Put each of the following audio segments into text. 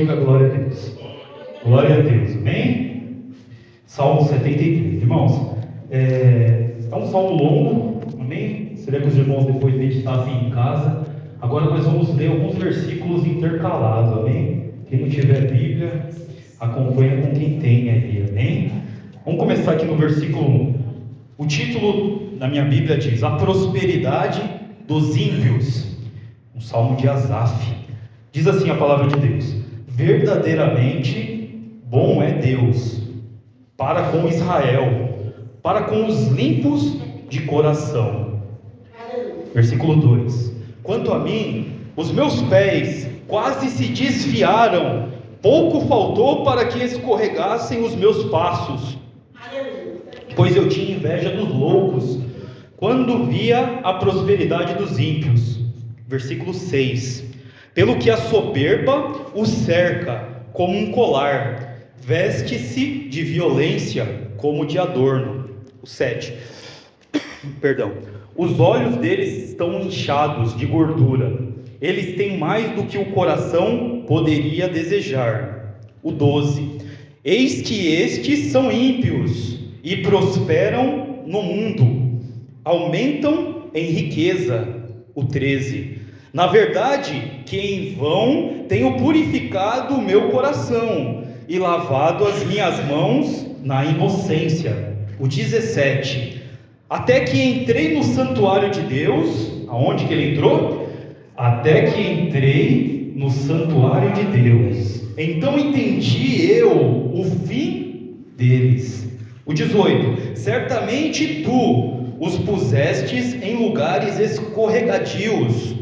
diga glória a Deus. Glória a Deus, amém? Salmo 73, irmãos, é um salmo longo, amém? Seria que os irmãos depois meditassem em casa. Agora nós vamos ler alguns versículos intercalados, amém? Quem não tiver Bíblia, acompanha com quem tem aí, amém? Vamos começar aqui no versículo 1. O título da minha Bíblia diz: A prosperidade dos ímpios. Um salmo de Asaf. Diz assim a palavra de Deus: verdadeiramente bom é Deus para com Israel, para com os limpos de coração. Versículo 2: quanto a mim, os meus pés quase se desviaram, pouco faltou para que escorregassem os meus passos, pois eu tinha inveja dos loucos, quando via a prosperidade dos ímpios. Versículo 6: pelo que a soberba o cerca como um colar, veste-se de violência como de adorno. O 7, os olhos deles estão inchados de gordura, eles têm mais do que o coração poderia desejar. O 12, eis que estes são ímpios e prosperam no mundo, aumentam em riqueza. O 13, na verdade que em vão tenho purificado o meu coração e lavado as minhas mãos na inocência. O 17, até que entrei no santuário de Deus. Aonde que ele entrou? Até que entrei no santuário de Deus, então entendi eu o fim deles. O 18, certamente tu os pusestes em lugares escorregadios,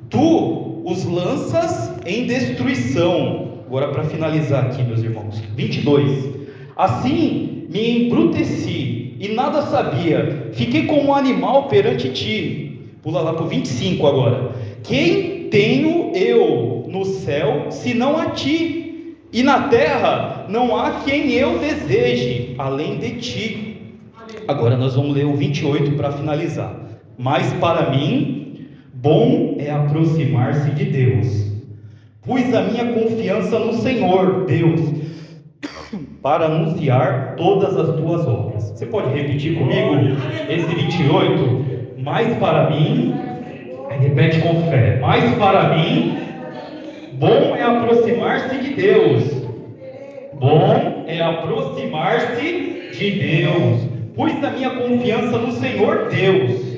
tu os lanças em destruição. Agora para finalizar aqui, meus irmãos, 22, assim me embruteci e nada sabia, fiquei como um animal perante ti. Pula lá para o 25 agora. Quem tenho eu no céu senão a ti, e na terra não há quem eu deseje além de ti. Agora nós vamos ler o 28 para finalizar. Mas para mim, bom é aproximar-se de Deus. Pus a minha confiança no Senhor, Deus, para anunciar todas as tuas obras. Você pode repetir comigo esse 28? Mas para mim, repete com fé. Mas para mim, bom é aproximar-se de Deus. Bom é aproximar-se de Deus. Pus a minha confiança no Senhor Deus,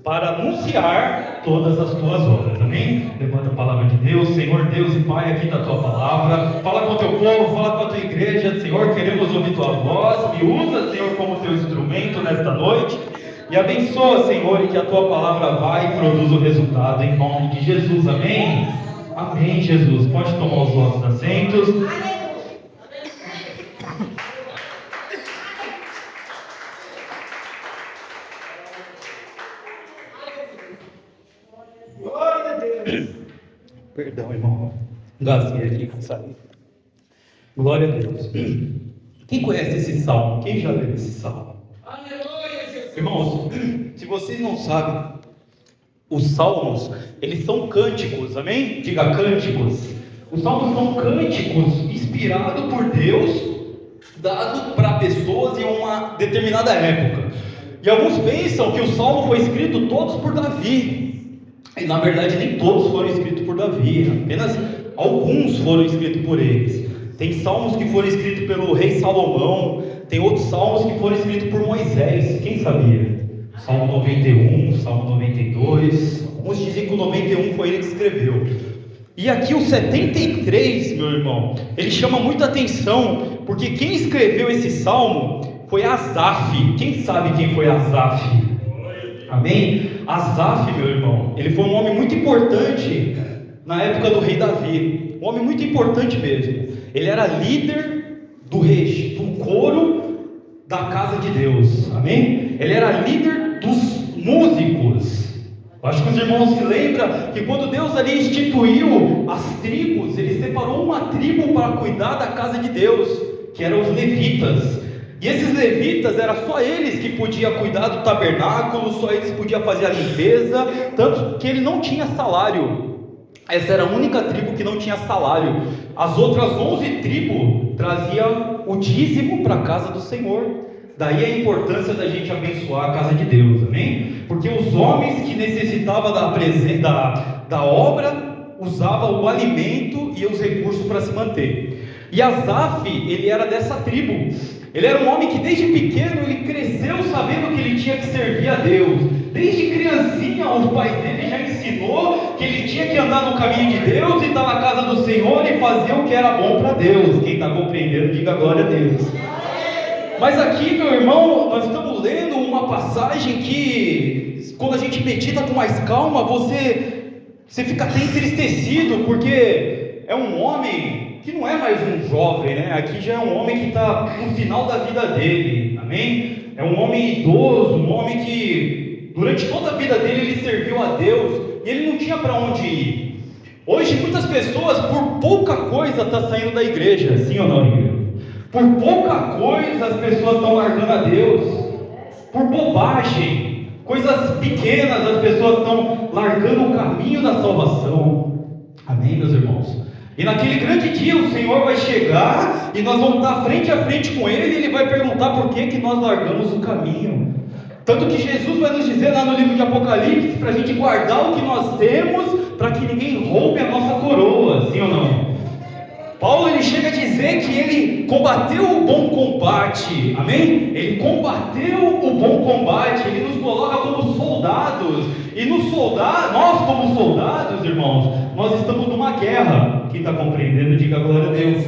para anunciar todas as tuas obras. Amém? Levanta a palavra de Deus. Senhor Deus e Pai, aqui está a tua palavra. Fala com o teu povo, fala com a tua igreja. Senhor, queremos ouvir tua voz. Me usa, Senhor, como teu instrumento nesta noite. E abençoa, Senhor, e que a tua palavra vá e produza o resultado, em nome de Jesus. Amém? Amém, Jesus. Pode tomar os vossos assentos. Perdão, irmão. Gasguei aqui com sair. Glória a Deus. Quem conhece esse salmo? Quem já leu esse salmo? Irmãos, se vocês não sabem, os salmos, eles são cânticos, amém? Diga cânticos. Os salmos são cânticos inspirados por Deus, dado para pessoas em uma determinada época. E alguns pensam que o salmo foi escrito todos por Davi. E na verdade nem todos foram escritos por Davi, apenas alguns foram escritos por eles. Tem salmos que foram escritos pelo rei Salomão, tem outros salmos que foram escritos por Moisés. Quem sabia? Salmo 91, Salmo 92. Alguns dizem que o 91 foi ele que escreveu. E aqui o 73, meu irmão, ele chama muita atenção, porque quem escreveu esse salmo foi Asaf. Quem sabe quem foi Asaf? Amém? Asaf, meu irmão, ele foi um homem muito importante na época do rei Davi. Um homem muito importante mesmo. Ele era líder do coro da casa de Deus. Amém? Ele era líder dos músicos. Eu acho que os irmãos se lembram que quando Deus ali instituiu as tribos, ele separou uma tribo para cuidar da casa de Deus, que eram os levitas. E esses levitas, era só eles que podiam cuidar do tabernáculo, só eles podiam fazer a limpeza, tanto que ele não tinha salário. Essa era a única tribo que não tinha salário. As outras 11 tribos traziam o dízimo para a casa do Senhor. Daí a importância da gente abençoar a casa de Deus, amém? Porque os homens que necessitavam da obra usavam o alimento e os recursos para se manter. E Asaf, ele era dessa tribo. Ele era um homem que desde pequeno ele cresceu sabendo que ele tinha que servir a Deus. Desde criancinha o pai dele já ensinou que ele tinha que andar no caminho de Deus e estar na casa do Senhor e fazer o que era bom para Deus. Quem está compreendendo, diga glória a Deus. Mas aqui, meu irmão, nós estamos lendo uma passagem que, quando a gente medita com mais calma, você fica até entristecido, porque é um homem que não é mais um jovem, né? Aqui já é um homem que está no final da vida dele, amém? É um homem idoso, um homem que durante toda a vida dele ele serviu a Deus e ele não tinha para onde ir. Hoje muitas pessoas, por pouca coisa, estão saindo da igreja, sim ou não, igreja? Por pouca coisa as pessoas estão largando a Deus, por bobagem, coisas pequenas as pessoas estão largando o caminho da salvação, amém, meus irmãos? E naquele grande dia o Senhor vai chegar e nós vamos estar frente a frente com Ele e Ele vai perguntar por que nós largamos o caminho. Tanto que Jesus vai nos dizer lá no livro de Apocalipse para a gente guardar o que nós temos, para que ninguém roube a nossa coroa, sim ou não? Paulo ele chega a dizer que ele combateu o bom combate, amém? Ele combateu o bom combate, ele nos coloca como soldados, e nós como soldados, irmãos, nós estamos numa guerra. Quem está compreendendo, diga glória a Deus.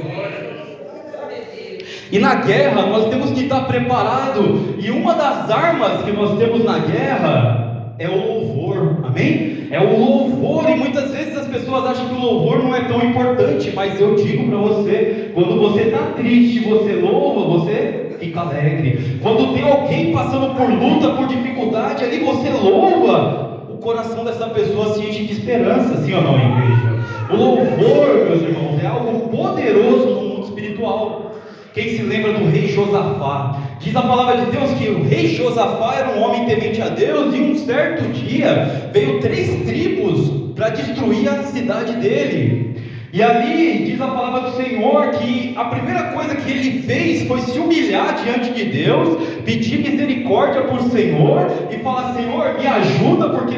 E na guerra nós temos que estar preparado, e uma das armas que nós temos na guerra é o louvor, amém? É o louvor, e muitas vezes as pessoas acham que o louvor não é tão importante, mas eu digo para você, quando você está triste, você louva, você fica alegre. Quando tem alguém passando por luta, por dificuldade, ali você louva, o coração dessa pessoa se enche de esperança, sim ou não, igreja? O louvor, meus irmãos, é algo poderoso no mundo espiritual. Quem se lembra do rei Josafá? Diz a palavra de Deus que o rei Josafá era um homem temente a Deus, e um certo dia veio 3 tribos para destruir a cidade dele. E ali diz a palavra do Senhor que a primeira coisa que ele fez foi se humilhar diante de Deus, pedir misericórdia por Senhor e falar: Senhor, me ajuda, porque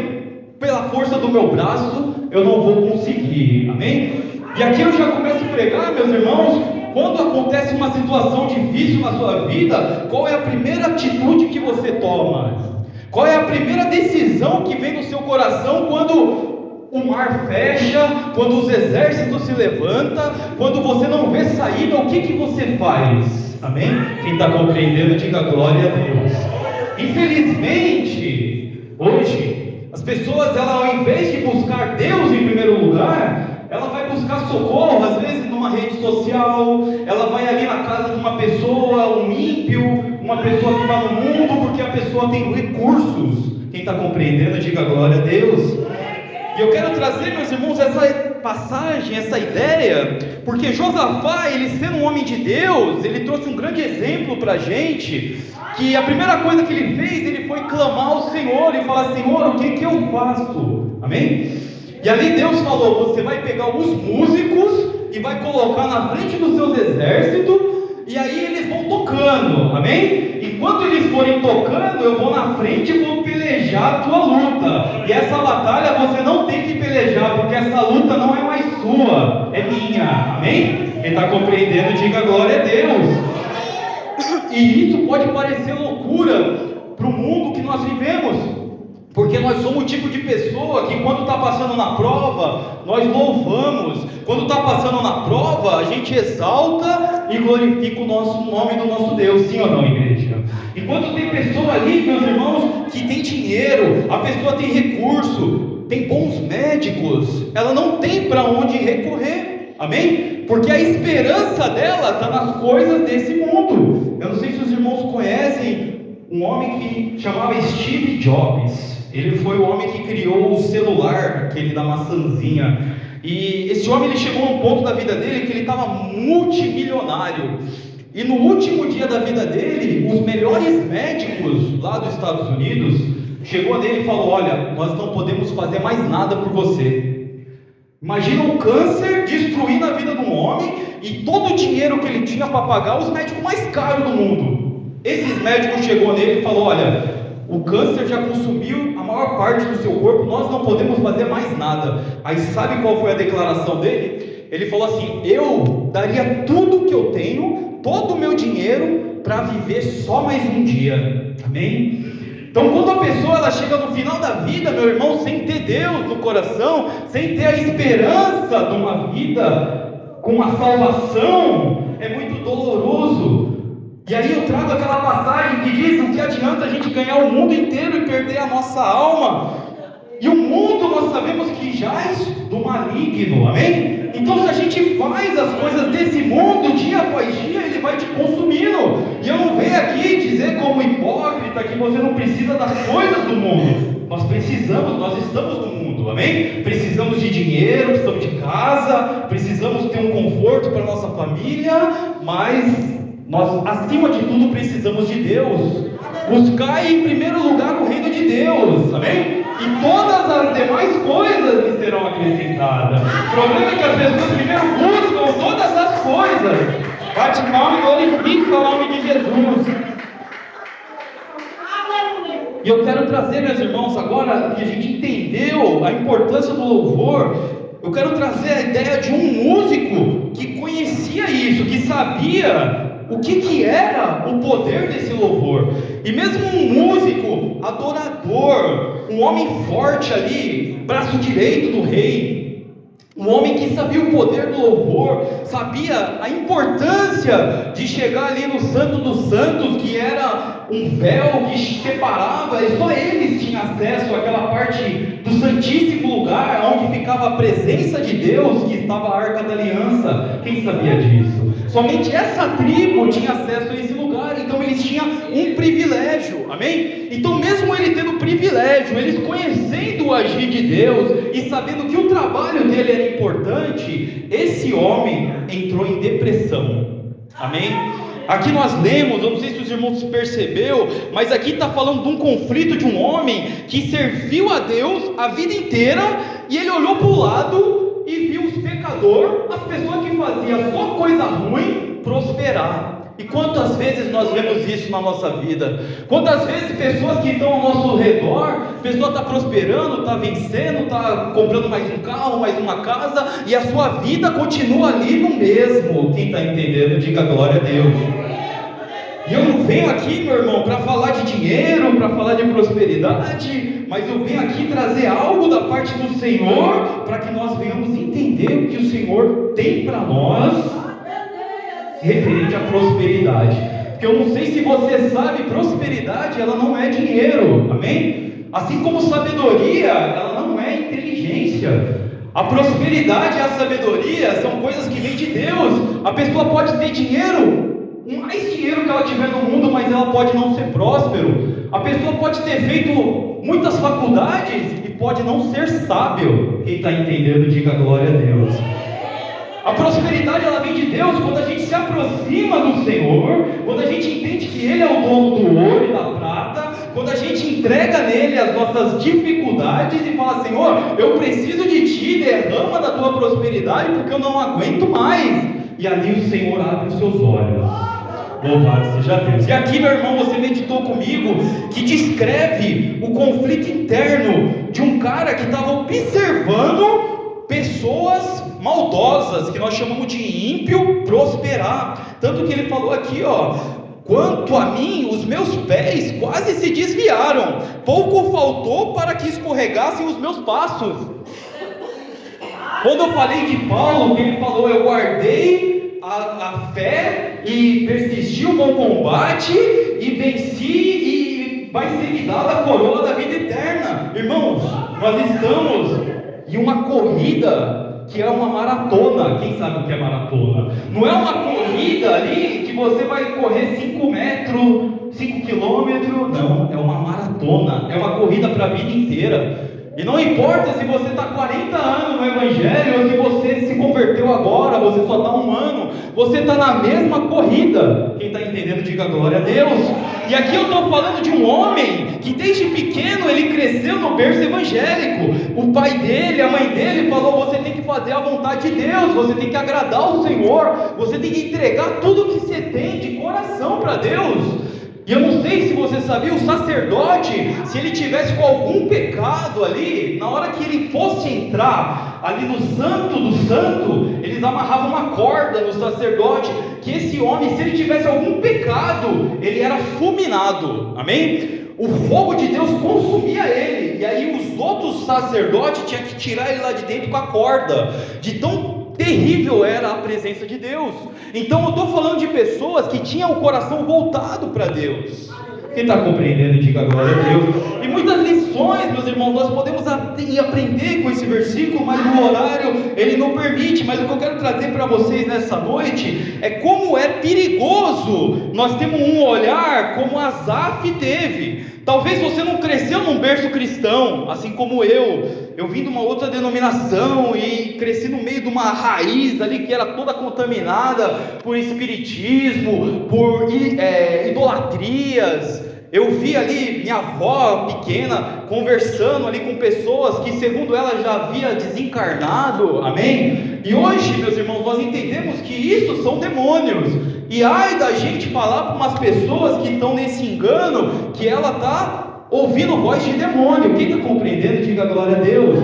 pela força do meu braço eu não vou conseguir, amém? E aqui eu já começo a pregar, meus irmãos. Quando acontece uma situação difícil na sua vida, qual é a primeira atitude que você toma? Qual é a primeira decisão que vem no seu coração quando o mar fecha, quando os exércitos se levantam, quando você não vê saída? O que você faz? Amém? Quem está compreendendo, diga glória a Deus. Infelizmente, hoje, as pessoas, ao invés de buscar Deus em primeiro lugar, ela vai buscar socorro, às vezes numa rede social, ela vai ali na casa de uma pessoa, um ímpio, uma pessoa que está no mundo, porque a pessoa tem recursos. Quem está compreendendo, diga glória a Deus. E eu quero trazer, meus irmãos, essa passagem, essa ideia, porque Josafá, ele sendo um homem de Deus, ele trouxe um grande exemplo para a gente, que a primeira coisa que ele fez, ele foi clamar ao Senhor e falar: Senhor, o que eu faço? Amém? E ali Deus falou: você vai pegar os músicos e vai colocar na frente dos seus exércitos, e aí eles vão tocando, amém? Enquanto eles forem tocando, eu vou na frente e vou pelejar a tua luta. E essa batalha você não tem que pelejar, porque essa luta não é mais sua, é minha, amém? Quem está compreendendo, diga glória a Deus. E isso pode parecer loucura para o mundo que nós vivemos, porque nós somos o tipo de pessoa que quando está passando na prova, nós louvamos. Quando está passando na prova, a gente exalta e glorifica o nome do nosso Deus, sim ou não, igreja? Enquanto tem pessoa ali, meus irmãos, que tem dinheiro, a pessoa tem recurso, tem bons médicos, ela não tem para onde recorrer, amém? Porque a esperança dela está nas coisas desse mundo. Eu não sei se os irmãos conhecem um homem que chamava Steve Jobs. Ele foi o homem que criou o celular, aquele da maçãzinha. E esse homem, ele chegou a um ponto da vida dele que ele estava multimilionário. E no último dia da vida dele, os melhores médicos lá dos Estados Unidos chegou nele e falou: olha, nós não podemos fazer mais nada por você. Imagina o câncer destruindo a vida de um homem e todo o dinheiro que ele tinha para pagar os médicos mais caros do mundo. Esses médicos chegou nele e falou: olha, o câncer já consumiu a maior parte do seu corpo, nós não podemos fazer mais nada. Aí sabe qual foi a declaração dele? Ele falou assim: eu daria tudo que eu tenho, todo o meu dinheiro, para viver só mais um dia. Amém? Então, quando a pessoa ela chega no final da vida, meu irmão, sem ter Deus no coração, sem ter a esperança de uma vida com uma salvação, é muito doloroso. E aí eu trago aquela passagem que diz: o que adianta a gente ganhar o mundo inteiro e perder a nossa alma? E o mundo nós sabemos que jaz do maligno, amém? Então, se a gente faz as coisas desse mundo, dia após dia, ele vai te consumindo. E eu não venho aqui dizer como hipócrita que você não precisa das coisas do mundo. Nós precisamos, nós estamos no mundo, amém? Precisamos de dinheiro, precisamos de casa, precisamos ter um conforto para a nossa família, mas nós, acima de tudo, precisamos de Deus. Buscai em primeiro lugar o reino de Deus, amém? E todas as demais coisas lhe serão acrescentadas. O problema é que as pessoas primeiro buscam todas as coisas. Bate palma e glorifica o nome de Jesus. E eu quero trazer, meus irmãos, agora que a gente entendeu a importância do louvor, eu quero trazer a ideia de um músico que conhecia isso, que sabia o que era o poder desse louvor. E mesmo um músico, adorador, um homem forte ali, braço direito do rei, um homem que sabia o poder do louvor, sabia a importância de chegar ali no Santo dos Santos, que era um véu que separava, e só eles tinham acesso àquela parte do Santíssimo Lugar, onde ficava a presença de Deus, que estava a Arca da Aliança. Quem sabia disso? Somente essa tribo tinha acesso a esse lugar, então eles tinham um privilégio, amém? Então mesmo ele tendo privilégio, eles conhecendo o agir de Deus, e sabendo que o trabalho dele era importante, esse homem entrou em depressão, amém? Aqui nós lemos, eu não sei se os irmãos perceberam, mas aqui está falando de um conflito de um homem que serviu a Deus a vida inteira, e ele olhou para o lado e viu os pecadores, as pessoas que faziam só coisa ruim, prosperar. E quantas vezes nós vemos isso na nossa vida? Quantas vezes pessoas que estão ao nosso redor, a pessoa está prosperando, está vencendo, está comprando mais um carro, mais uma casa, e a sua vida continua ali no mesmo. Quem está entendendo, diga glória a Deus. E eu não venho aqui, meu irmão, para falar de dinheiro, para falar de prosperidade, mas eu venho aqui trazer algo da parte do Senhor, para que nós venhamos entender o que o Senhor tem para nós referente à prosperidade. Porque eu não sei se você sabe, prosperidade ela não é dinheiro, amém? Assim como sabedoria, ela não é inteligência. A prosperidade e a sabedoria são coisas que vêm de Deus. A pessoa pode ter dinheiro, mais dinheiro que ela tiver no mundo, mas ela pode não ser próspero. A pessoa pode ter feito muitas faculdades e pode não ser sábio. Quem está entendendo, diga glória a Deus. A prosperidade ela vem de Deus quando a gente se aproxima do Senhor, quando a gente entende que Ele é o dono do ouro e da prata, quando a gente entrega nele as nossas dificuldades e fala: Senhor, eu preciso de Ti, derrama da Tua prosperidade, porque eu não aguento mais. E ali o Senhor abre os seus olhos. Louvado seja Deus. E aqui, meu irmão, você meditou comigo que descreve o conflito interno de um cara que estava observando pessoas maldosas, que nós chamamos de ímpio, prosperar. Tanto que ele falou aqui, ó: quanto a mim, os meus pés quase se desviaram, pouco faltou para que escorregassem os meus passos. Quando eu falei de Paulo, ele falou: eu guardei a fé e persisti o bom combate e venci, e vai ser me dada a coroa da vida eterna. Irmãos, nós estamos em uma corrida que é uma maratona. Quem sabe o que é maratona? Não é uma corrida ali que você vai correr 5 metros, 5 quilômetros. Não, é uma maratona, é uma corrida para a vida inteira. E não importa se você está 40 anos no Evangelho, ou se você se converteu agora, você só está 1 ano. você está na mesma corrida. Quem está entendendo, diga glória a Deus. E aqui eu estou falando de um homem que desde pequeno ele cresceu no berço evangélico. O pai dele, a mãe dele falou: você tem que fazer a vontade de Deus, você tem que agradar o Senhor, você tem que entregar tudo que você tem de coração para Deus. E eu não sei se você sabia, o sacerdote, se ele tivesse com algum pecado ali, na hora que ele fosse entrar ali no santo do santo, eles amarravam uma corda no sacerdote, que esse homem, se ele tivesse algum pecado, ele era fulminado, amém? O fogo de Deus consumia ele, e aí os outros sacerdotes tinham que tirar ele lá de dentro com a corda, de tão terrível era a presença de Deus. Então eu estou falando de pessoas que tinham o coração voltado para Deus. Quem está compreendendo, diga glória a Deus. E muitas lições, meus irmãos, nós podemos aprender com esse versículo, mas o horário, ele não permite. Mas o que eu quero trazer para vocês nessa noite, é como é perigoso nós temos um olhar como Asaf teve. Talvez você não cresceu num berço cristão, assim como eu vim de uma outra denominação, e cresci no meio de uma raiz ali, que era toda contaminada por espiritismo, por idolatrias. Eu vi ali minha avó pequena conversando ali com pessoas que segundo ela já havia desencarnado, amém? E hoje, meus irmãos, nós entendemos que isso são demônios. E ai da gente falar para umas pessoas que estão nesse engano, que ela está ouvindo voz de demônio. Quem está compreendendo, diga glória a Deus.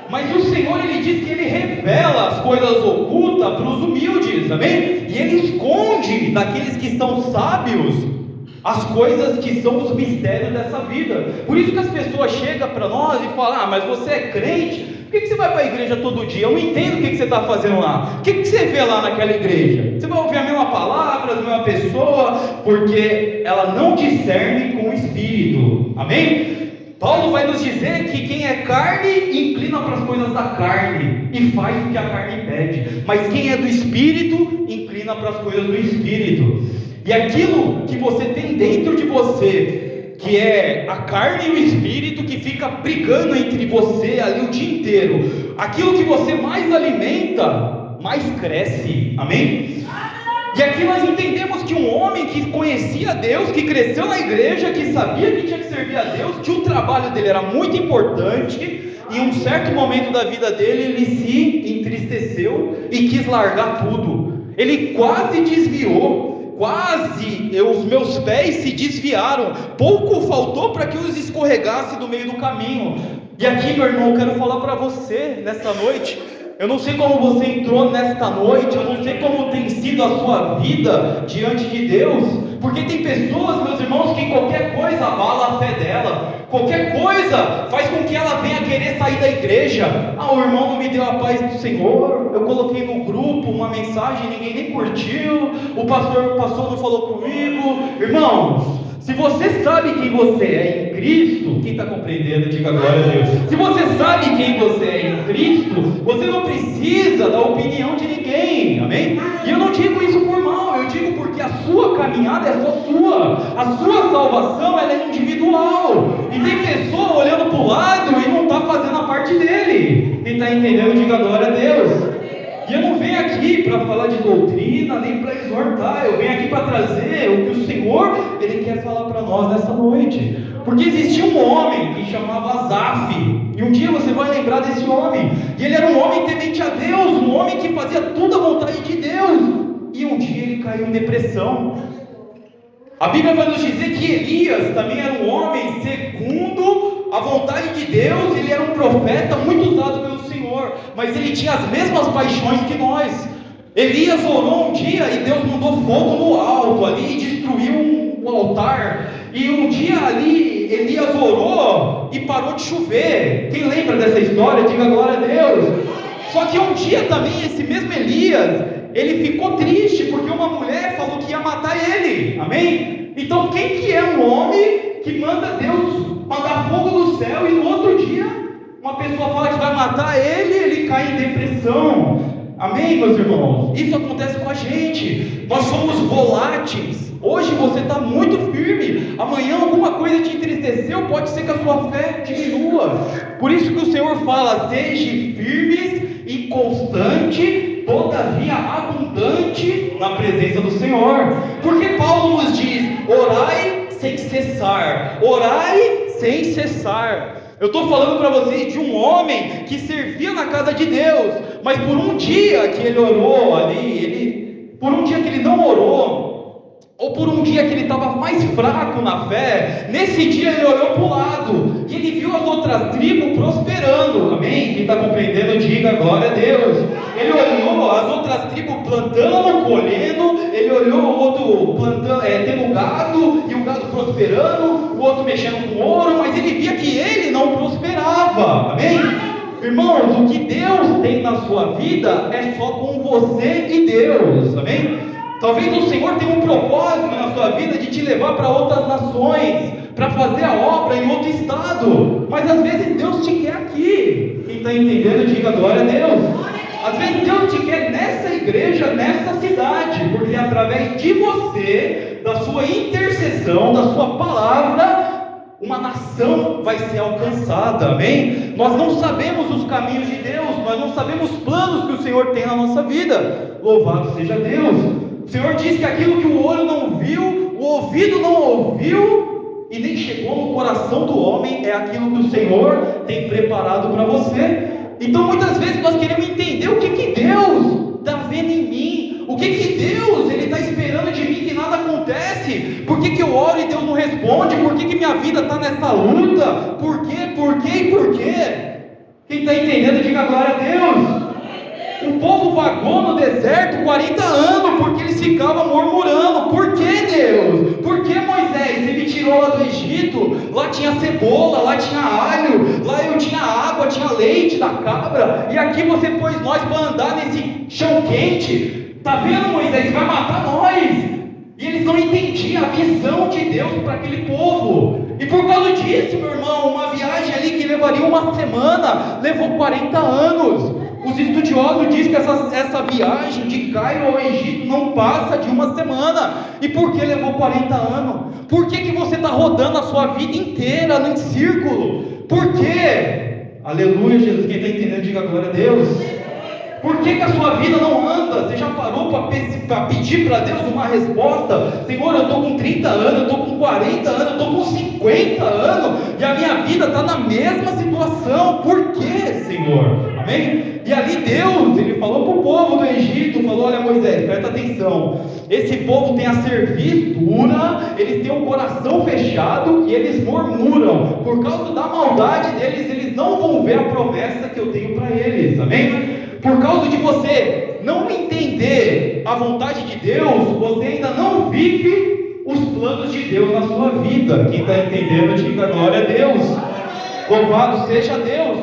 Mas o Senhor, Ele diz que Ele revela as coisas ocultas para os humildes, amém? E Ele esconde daqueles que estão sábios as coisas que são os mistérios dessa vida. Por isso que as pessoas chegam para nós e falam: ah, mas você é crente, por que você vai para a igreja todo dia? Eu não entendo o que você está fazendo lá. O que você vê lá naquela igreja? Você vai ouvir a mesma palavra, a mesma pessoa, porque ela não discerne com o Espírito, amém? Paulo vai nos dizer que quem é carne inclina para as coisas da carne e faz o que a carne pede, mas quem é do Espírito inclina para as coisas do Espírito. E aquilo que você tem dentro de você, que é a carne e o espírito, que fica brigando entre você ali o dia inteiro, aquilo que você mais alimenta, mais cresce, amém? E aqui nós entendemos que um homem que conhecia Deus, que cresceu na igreja, que sabia que tinha que servir a Deus, que o trabalho dele era muito importante, em um certo momento da vida dele, ele se entristeceu e quis largar tudo. Ele quase desviou. Os meus pés se desviaram, pouco faltou para que eu os escorregasse do meio do caminho. E aqui, meu irmão, eu quero falar para você nessa noite. Eu não sei como você entrou nesta noite, eu não sei como tem sido a sua vida diante de Deus, porque tem pessoas, meus irmãos, que qualquer coisa abala a fé dela, qualquer coisa faz com que ela venha querer sair da igreja. Ah, o irmão não me deu a paz do Senhor, eu coloquei no grupo uma mensagem, ninguém nem curtiu, o pastor não falou comigo. Irmãos, se você sabe quem você é em Cristo, quem está compreendendo, diga glória a Deus. Se você sabe quem você é em Cristo, você não precisa da opinião de ninguém, amém? E eu não digo isso por mal, eu digo porque a sua caminhada é só sua, a sua salvação ela é individual, e tem pessoa olhando para o lado e não está fazendo a parte dele. Quem está entendendo, diga glória a Deus. E eu não venho aqui para falar de doutrina, nem para exortar, eu venho aqui para trazer o que o Senhor, Ele quer falar para nós nessa noite. Porque existia um homem que chamava Asaf, e um dia você vai lembrar desse homem, e ele era um homem temente a Deus, um homem que fazia tudo à vontade de Deus, e um dia ele caiu em depressão. A Bíblia vai nos dizer que Elias também era um homem segundo a vontade de Deus, ele era um profeta muito usado pelo Senhor, mas ele tinha as mesmas paixões que nós. Elias orou um dia e Deus mandou fogo no alto ali e destruiu um altar. E um dia ali Elias orou e parou de chover. Quem lembra dessa história, diga glória a Deus. Só que um dia também esse mesmo Elias, ele ficou triste porque uma mulher falou que ia matar ele, amém? Então quem que é um homem que manda Deus mandar fogo do céu e no outro dia uma pessoa fala que vai matar ele, ele cai em depressão? Amém, meus irmãos? Isso acontece com a gente. Nós somos voláteis. Hoje você está muito firme, amanhã alguma coisa te entristeceu, pode ser que a sua fé diminua. Por isso que o Senhor fala: seja firmes e constante todavia abundante na presença do Senhor. Porque Paulo nos diz: orai sem cessar, orai sem cessar. Eu estou falando para vocês de um homem que servia na casa de Deus, mas por um dia que ele orou ali, por um dia que ele não orou, ou por um dia que ele estava mais fraco na fé, nesse dia ele olhou para o lado, e ele viu as outras tribos prosperando, amém? Quem está compreendendo, diga glória a Deus. Ele olhou as outras tribos plantando, colhendo, ele olhou o outro plantando, tendo gado, e o gado prosperando, o outro mexendo com ouro, mas ele via que ele não prosperava, amém? Irmãos, o que Deus tem na sua vida é só com você e Deus, amém? Talvez o Senhor tenha um propósito na sua vida de te levar para outras nações, para fazer a obra em outro estado, mas às vezes Deus te quer aqui. Quem está entendendo, diga glória a Deus. Às vezes Deus te quer nessa igreja, nessa cidade, porque através de você, da sua intercessão, da sua palavra, uma nação vai ser alcançada, amém? Nós não sabemos os caminhos de Deus, nós não sabemos os planos que o Senhor tem na nossa vida. Louvado seja Deus. O Senhor diz que aquilo que o olho não viu, o ouvido não ouviu, e nem chegou no coração do homem, é aquilo que o Senhor tem preparado para você. Então muitas vezes nós queremos entender o que Deus está vendo em mim, o que Deus está esperando de mim que nada acontece, por que eu oro e Deus não responde, por que minha vida está nessa luta, por quê? Quem está entendendo, diga glória a Deus. O povo vagou no deserto 40 anos, porque eles ficavam murmurando. Por que Deus? Por que Moisés? Você me tirou lá do Egito, lá tinha cebola, lá tinha alho, lá eu tinha água, tinha leite da cabra, e aqui você pôs nós para andar nesse chão quente. Está vendo, Moisés? Você vai matar nós. E eles não entendiam a visão de Deus para aquele povo. E por causa disso, meu irmão, uma viagem ali que levaria uma semana, levou 40 anos. Os estudiosos dizem que essa viagem de Cairo ao Egito não passa de uma semana. E por que levou 40 anos? Por que você está rodando a sua vida inteira em círculo? Por quê? Aleluia, Jesus. Quem está entendendo, diga glória a Deus. Por que a sua vida não anda? Você já parou para pedir para Deus uma resposta? Senhor, eu estou com 30 anos, eu estou com 40 anos, eu estou com 50 anos, e a minha vida está na mesma situação. Por quê, Senhor? Amém? E ali Deus, Ele falou para o povo do Egito, falou: olha Moisés, presta atenção, esse povo tem a cerviz dura, eles têm o coração fechado, e eles murmuram, por causa da maldade deles, eles não vão ver a promessa que eu tenho para eles, amém? Por causa de você não entender a vontade de Deus, você ainda não vive os planos de Deus na sua vida. Quem está entendendo, diga glória a Deus. Louvado seja Deus.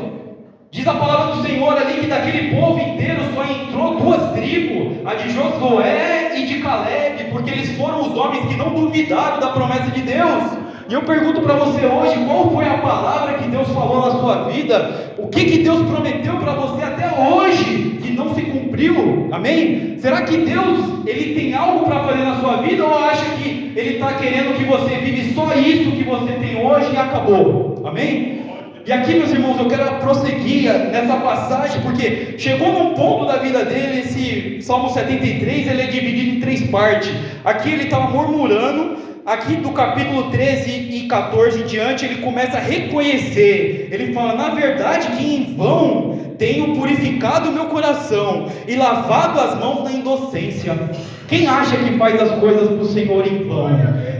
Diz a palavra do Senhor ali que daquele povo inteiro só entrou 2 tribos, a de Josué e de Caleb, porque eles foram os homens que não duvidaram da promessa de Deus. E eu pergunto para você hoje, qual foi a palavra que Deus falou na sua vida? O que Deus prometeu para você até hoje que não se cumpriu? Amém? Será que Deus, Ele tem algo para fazer na sua vida, ou acha que Ele está querendo que você vive só isso que você tem hoje e acabou? Amém? E aqui, meus irmãos, eu quero prosseguir nessa passagem, porque chegou num ponto da vida dele, esse Salmo 73, ele é dividido em 3 partes. Aqui ele estava murmurando. Aqui do capítulo 13 e 14 em diante, ele começa a reconhecer. Ele fala: na verdade que em vão tenho purificado o meu coração e lavado as mãos na inocência. Quem acha que faz as coisas para o Senhor em vão?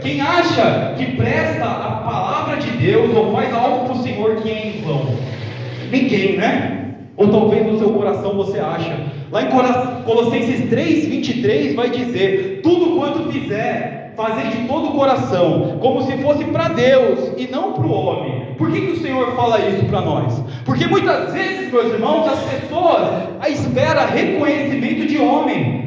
Quem acha que presta a palavra de Deus ou faz algo para o Senhor que é em vão? Ninguém, né? Ou talvez no seu coração você acha. Lá em Colossenses 3:23 vai dizer: tudo quanto fizer, fazer de todo o coração, como se fosse para Deus e não para o homem. Por que o Senhor fala isso para nós? Porque muitas vezes, meus irmãos, as pessoas esperam reconhecimento de homem.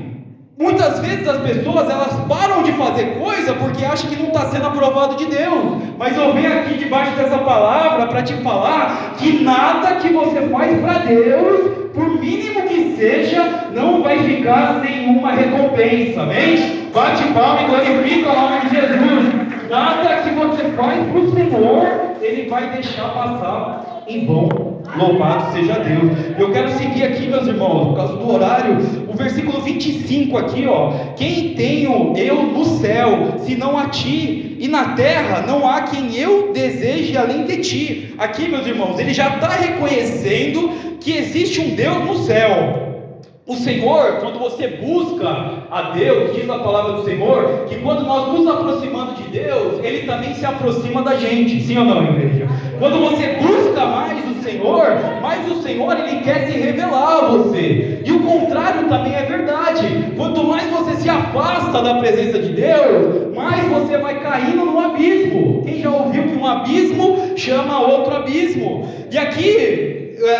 Muitas vezes as pessoas, elas param de fazer coisa porque acham que não está sendo aprovado de Deus. Mas eu venho aqui debaixo dessa palavra para te falar que nada que você faz para Deus, por mínimo que seja, não vai ficar sem uma recompensa, amém? Bate palma e glorifica o nome de Jesus. Nada que você faz para o Senhor, Ele vai deixar passar em vão. Louvado seja Deus. Eu quero seguir aqui, meus irmãos, por causa do horário, o versículo 25 aqui, ó: quem tenho eu no céu, senão a ti, e na terra não há quem eu deseje além de ti. Aqui, meus irmãos, ele já está reconhecendo que existe um Deus no céu. O Senhor, quando você busca a Deus, diz a palavra do Senhor, que quando nós nos aproximamos de Deus, Ele também se aproxima da gente, sim ou não, igreja? Quando você busca mais o Senhor Ele quer se revelar a você, e o contrário também é verdade. Quanto mais você se afasta da presença de Deus, mais você vai caindo no abismo. Quem já ouviu que um abismo chama outro abismo? E aqui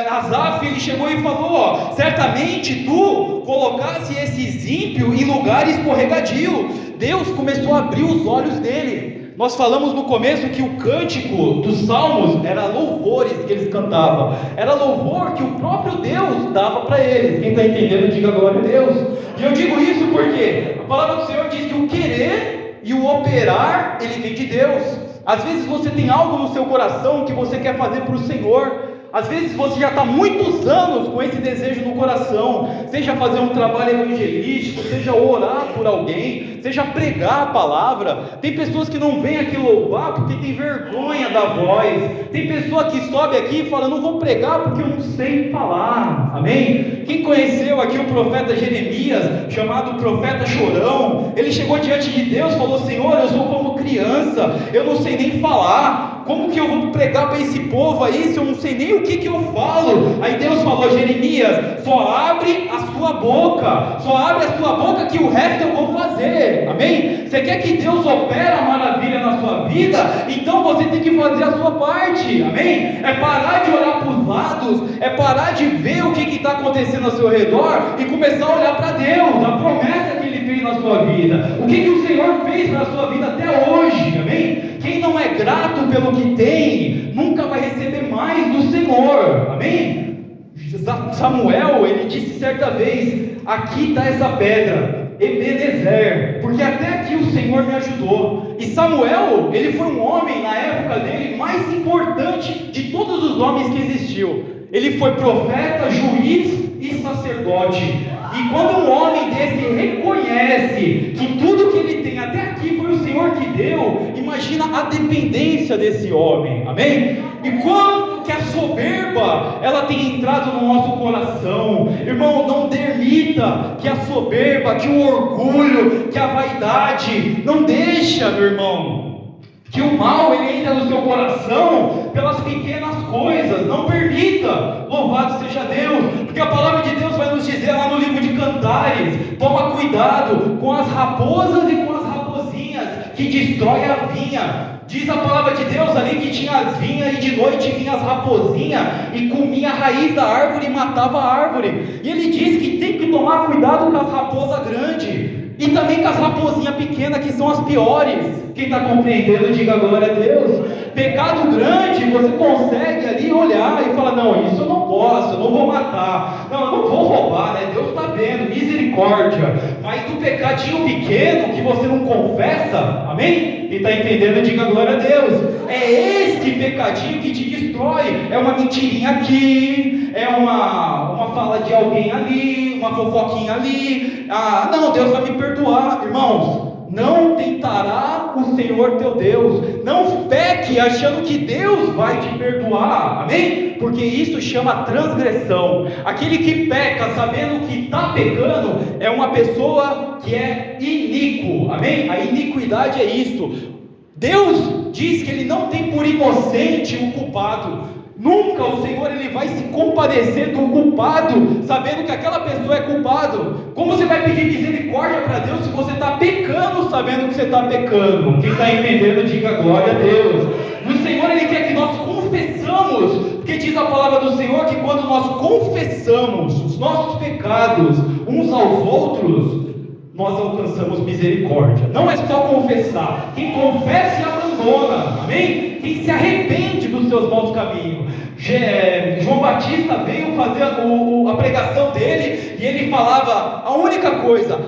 Asaf, ele chegou e falou, ó: certamente tu colocasse esses ímpios em lugar escorregadio. Deus começou a abrir os olhos dele. Nós falamos no começo que o cântico dos salmos era louvores que eles cantavam, era louvor que o próprio Deus dava para eles. Quem está entendendo, diga glória a Deus. E eu digo isso porque a palavra do Senhor diz que o querer e o operar, ele vem de Deus. Às vezes você tem algo no seu coração que você quer fazer para o Senhor. Às vezes você já está há muitos anos com esse desejo no coração, seja fazer um trabalho evangelístico, seja orar por alguém, seja pregar a palavra. Tem pessoas que não vêm aqui louvar porque tem vergonha da voz. Tem pessoa que sobe aqui e fala: não vou pregar porque eu não sei falar. Amém? Quem conheceu aqui o profeta Jeremias, chamado profeta chorão, ele chegou diante de Deus e falou: Senhor, eu sou como criança, eu não sei nem falar. Como que eu vou pregar para esse povo aí se eu não sei nem o que eu falo? Aí Deus falou: Jeremias, só abre a sua boca que o resto eu vou fazer. Amém? Você quer que Deus opere a maravilha na sua vida? Então você tem que fazer a sua parte. Amém? É parar de olhar para os lados, é parar de ver o que está acontecendo ao seu redor e começar a olhar para Deus, a promessa que Ele fez na sua vida, o que o Senhor fez na sua vida até hoje. Amém? Quem não é grato pelo que tem, nunca vai receber mais do Senhor. Amém? Samuel, ele disse certa vez: aqui está essa pedra, Ebenezer, porque até aqui o Senhor me ajudou. E Samuel, ele foi um homem na época dele mais importante de todos os homens que existiu. Ele foi profeta, juiz e sacerdote. E quando um homem desse reconhece que tudo que ele tem até aqui foi o Senhor que deu, imagina a dependência desse homem. Amém? E quando que a soberba ela tem entrado no nosso coração, irmão, não permita que a soberba, que o orgulho, que a vaidade, não deixa, meu irmão, que o mal ele entra no seu coração pelas pequenas coisas. Não permita. Louvado seja Deus, porque a palavra de Deus vai nos dizer lá no livro de Cantares: toma cuidado com as raposas e com as raposinhas que destrói a vinha. Diz a palavra de Deus ali que tinha as vinhas e de noite vinha as raposinhas e comia a raiz da árvore e matava a árvore. E ele diz que tem que tomar cuidado com as raposas grandes e também com as raposinhas pequenas, que são as piores. Quem está compreendendo, diga glória a Deus. Pecado grande, você consegue ali olhar e falar: não, isso eu não posso, eu não vou matar, não, eu não vou roubar, né? Deus está vendo, misericórdia. Mas o pecadinho pequeno que você não confessa, amém? E está entendendo, diga glória a Deus. É este pecadinho que te destrói. É uma mentirinha aqui, é uma fala de alguém ali, uma fofoquinha ali. Ah, não, Deus vai me perdoar. Irmãos, não tentará o Senhor teu Deus. Não peque achando que Deus vai te perdoar. Amém? Porque isso chama transgressão. Aquele que peca sabendo que está pecando é uma pessoa que é iníquo. Amém? A iniquidade é isto. Deus diz que Ele não tem por inocente o culpado. Nunca o Senhor ele vai se compadecer do culpado, sabendo que aquela pessoa é culpado. Como você vai pedir misericórdia para Deus se você está pecando, sabendo que você está pecando? Quem está entendendo, diga glória a Deus. O Senhor ele quer que nós confessamos, porque diz a palavra do Senhor que quando nós confessamos os nossos pecados uns aos outros, nós alcançamos misericórdia. Não é só confessar. Quem confessa e abandona, amém? Quem se arrepende dos seus maus caminhos. João Batista veio fazer a pregação dele e ele falava a única coisa: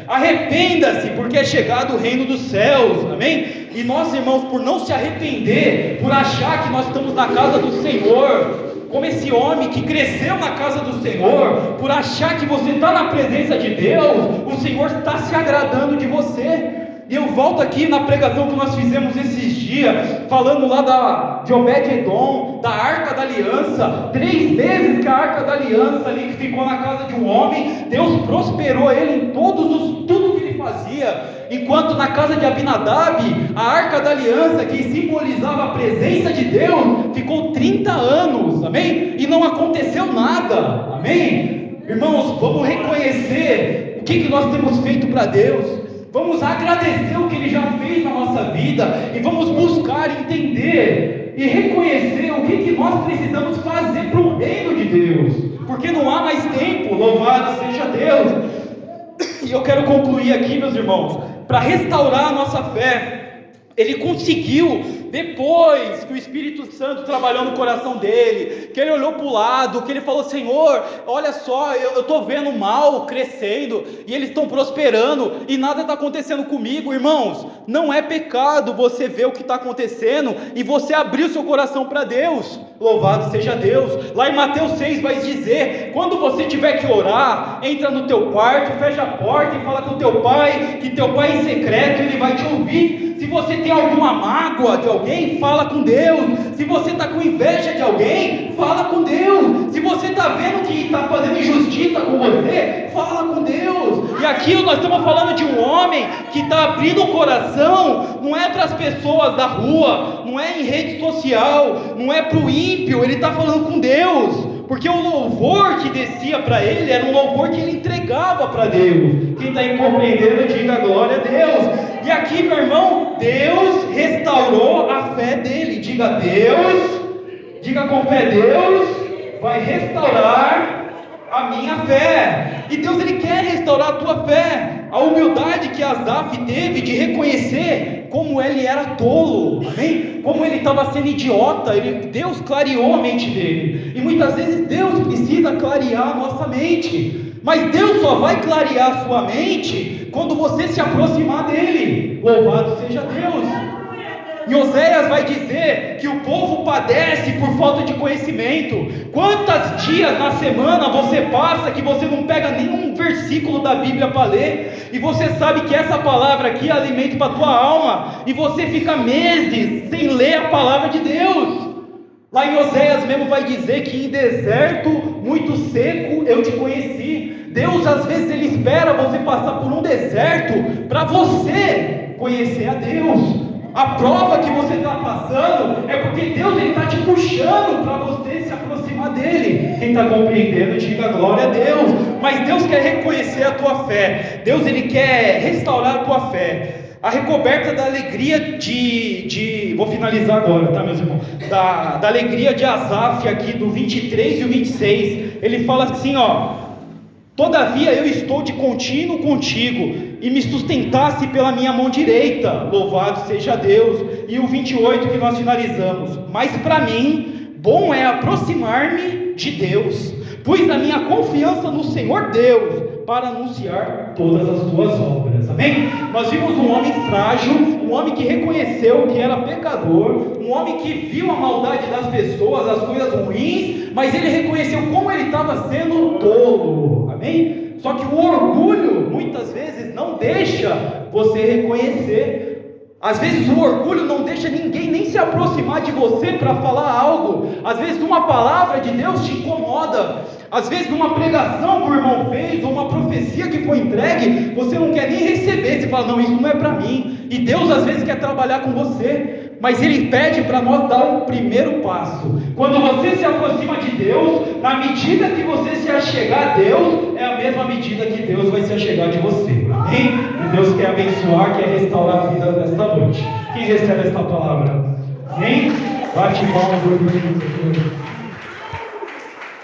arrependa-se, porque é chegado o reino dos céus, amém? E nós, irmãos, por não se arrepender, por achar que nós estamos na casa do Senhor, como esse homem que cresceu na casa do Senhor, por achar que você está na presença de Deus, o Senhor está se agradando de você. E eu volto aqui na pregação que nós fizemos esses dias, falando lá de Obed-Edom, da Arca da Aliança. 3 vezes que a Arca da Aliança ali que ficou na casa de um homem, Deus prosperou ele em tudo que ele fazia. Enquanto na casa de Abinadab, a Arca da Aliança, que simbolizava a presença de Deus, ficou 30 anos, amém? E não aconteceu nada, amém? Irmãos, vamos reconhecer o que nós temos feito para Deus. Vamos agradecer o que Ele já fez na nossa vida e vamos buscar entender e reconhecer o que nós precisamos fazer para o reino de Deus, porque não há mais tempo, louvado seja Deus. E eu quero concluir aqui, meus irmãos, para restaurar a nossa fé. Ele conseguiu, depois que o Espírito Santo trabalhou no coração dele, que ele olhou para o lado, que ele falou: Senhor, olha só, eu estou vendo o mal crescendo, e eles estão prosperando, e nada está acontecendo comigo. Irmãos, não é pecado você ver o que está acontecendo, e você abrir o seu coração para Deus. Louvado seja Deus. Lá em Mateus 6 vai dizer: quando você tiver que orar, entra no teu quarto, fecha a porta e fala com teu pai, que teu pai em secreto, ele vai te ouvir. Se você tem alguma mágoa de alguém, fala com Deus. Se você está com inveja de alguém, fala com Deus. Se você está vendo que está fazendo injustiça com você, fala com Deus. E aqui nós estamos falando de um homem que está abrindo o coração, não é para as pessoas da rua, não é em rede social, não é para o ímpio, ele está falando com Deus. Porque o louvor que descia para ele era um louvor que ele entregava para Deus. Quem está compreendendo, diga glória a Deus. E aqui, meu irmão, Deus restaurou a fé dele. Diga Deus, diga com fé, Deus vai restaurar a minha fé. E Deus, Ele quer restaurar a tua fé. A humildade que Asaf teve de reconhecer como ele era tolo, amém? Como ele estava sendo idiota, Deus clareou a mente dele. E muitas vezes Deus precisa clarear a nossa mente, mas Deus só vai clarear a sua mente quando você se aproximar dele. Louvado seja Deus. E Oséias vai dizer que o povo padece por falta de conhecimento. Quantos dias na semana você passa que você não pega nenhum versículo da Bíblia para ler, e você sabe que essa palavra aqui é alimento para a tua alma, e você fica meses sem ler a palavra de Deus? Lá em Oséias mesmo vai dizer que em deserto muito seco eu te conheci. Deus às vezes Ele espera você passar por um deserto para você conhecer a Deus. A prova que você está passando é porque Deus está te puxando para você se aproximar dele. Quem está compreendendo, diga glória a Deus. Mas Deus quer reconhecer a tua fé. Deus, Ele quer restaurar a tua fé. A recoberta da alegria vou finalizar agora, tá, meus irmãos? Da alegria de Asaf aqui, do 23 e o 26. Ele fala assim, ó: todavia eu estou de contínuo contigo, e me sustentasse pela minha mão direita. Louvado seja Deus. E o 28 que nós finalizamos: mas para mim, bom é aproximar-me de Deus, pus a minha confiança no Senhor Deus, para anunciar todas as tuas obras. Amém? Nós vimos um homem frágil, um homem que reconheceu que era pecador, um homem que viu a maldade das pessoas, as coisas ruins, mas ele reconheceu como ele estava sendo tolo. Amém? Só que o orgulho, muitas vezes, não deixa você reconhecer. Às vezes o orgulho não deixa ninguém nem se aproximar de você para falar algo. Às vezes uma palavra de Deus te incomoda. Às vezes uma pregação que o irmão fez, ou uma profecia que foi entregue, você não quer nem receber. Você fala: não, isso não é para mim. E Deus às vezes quer trabalhar com você, mas Ele pede para nós dar o primeiro passo. Quando você se aproxima de Deus, na medida que você se achegar a Deus, é a mesma medida que Deus vai se achegar de você. Amém? E Deus quer abençoar, quer restaurar a vida desta noite. Quem recebe esta palavra? Amém? Bate palmas.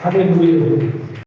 Aleluia.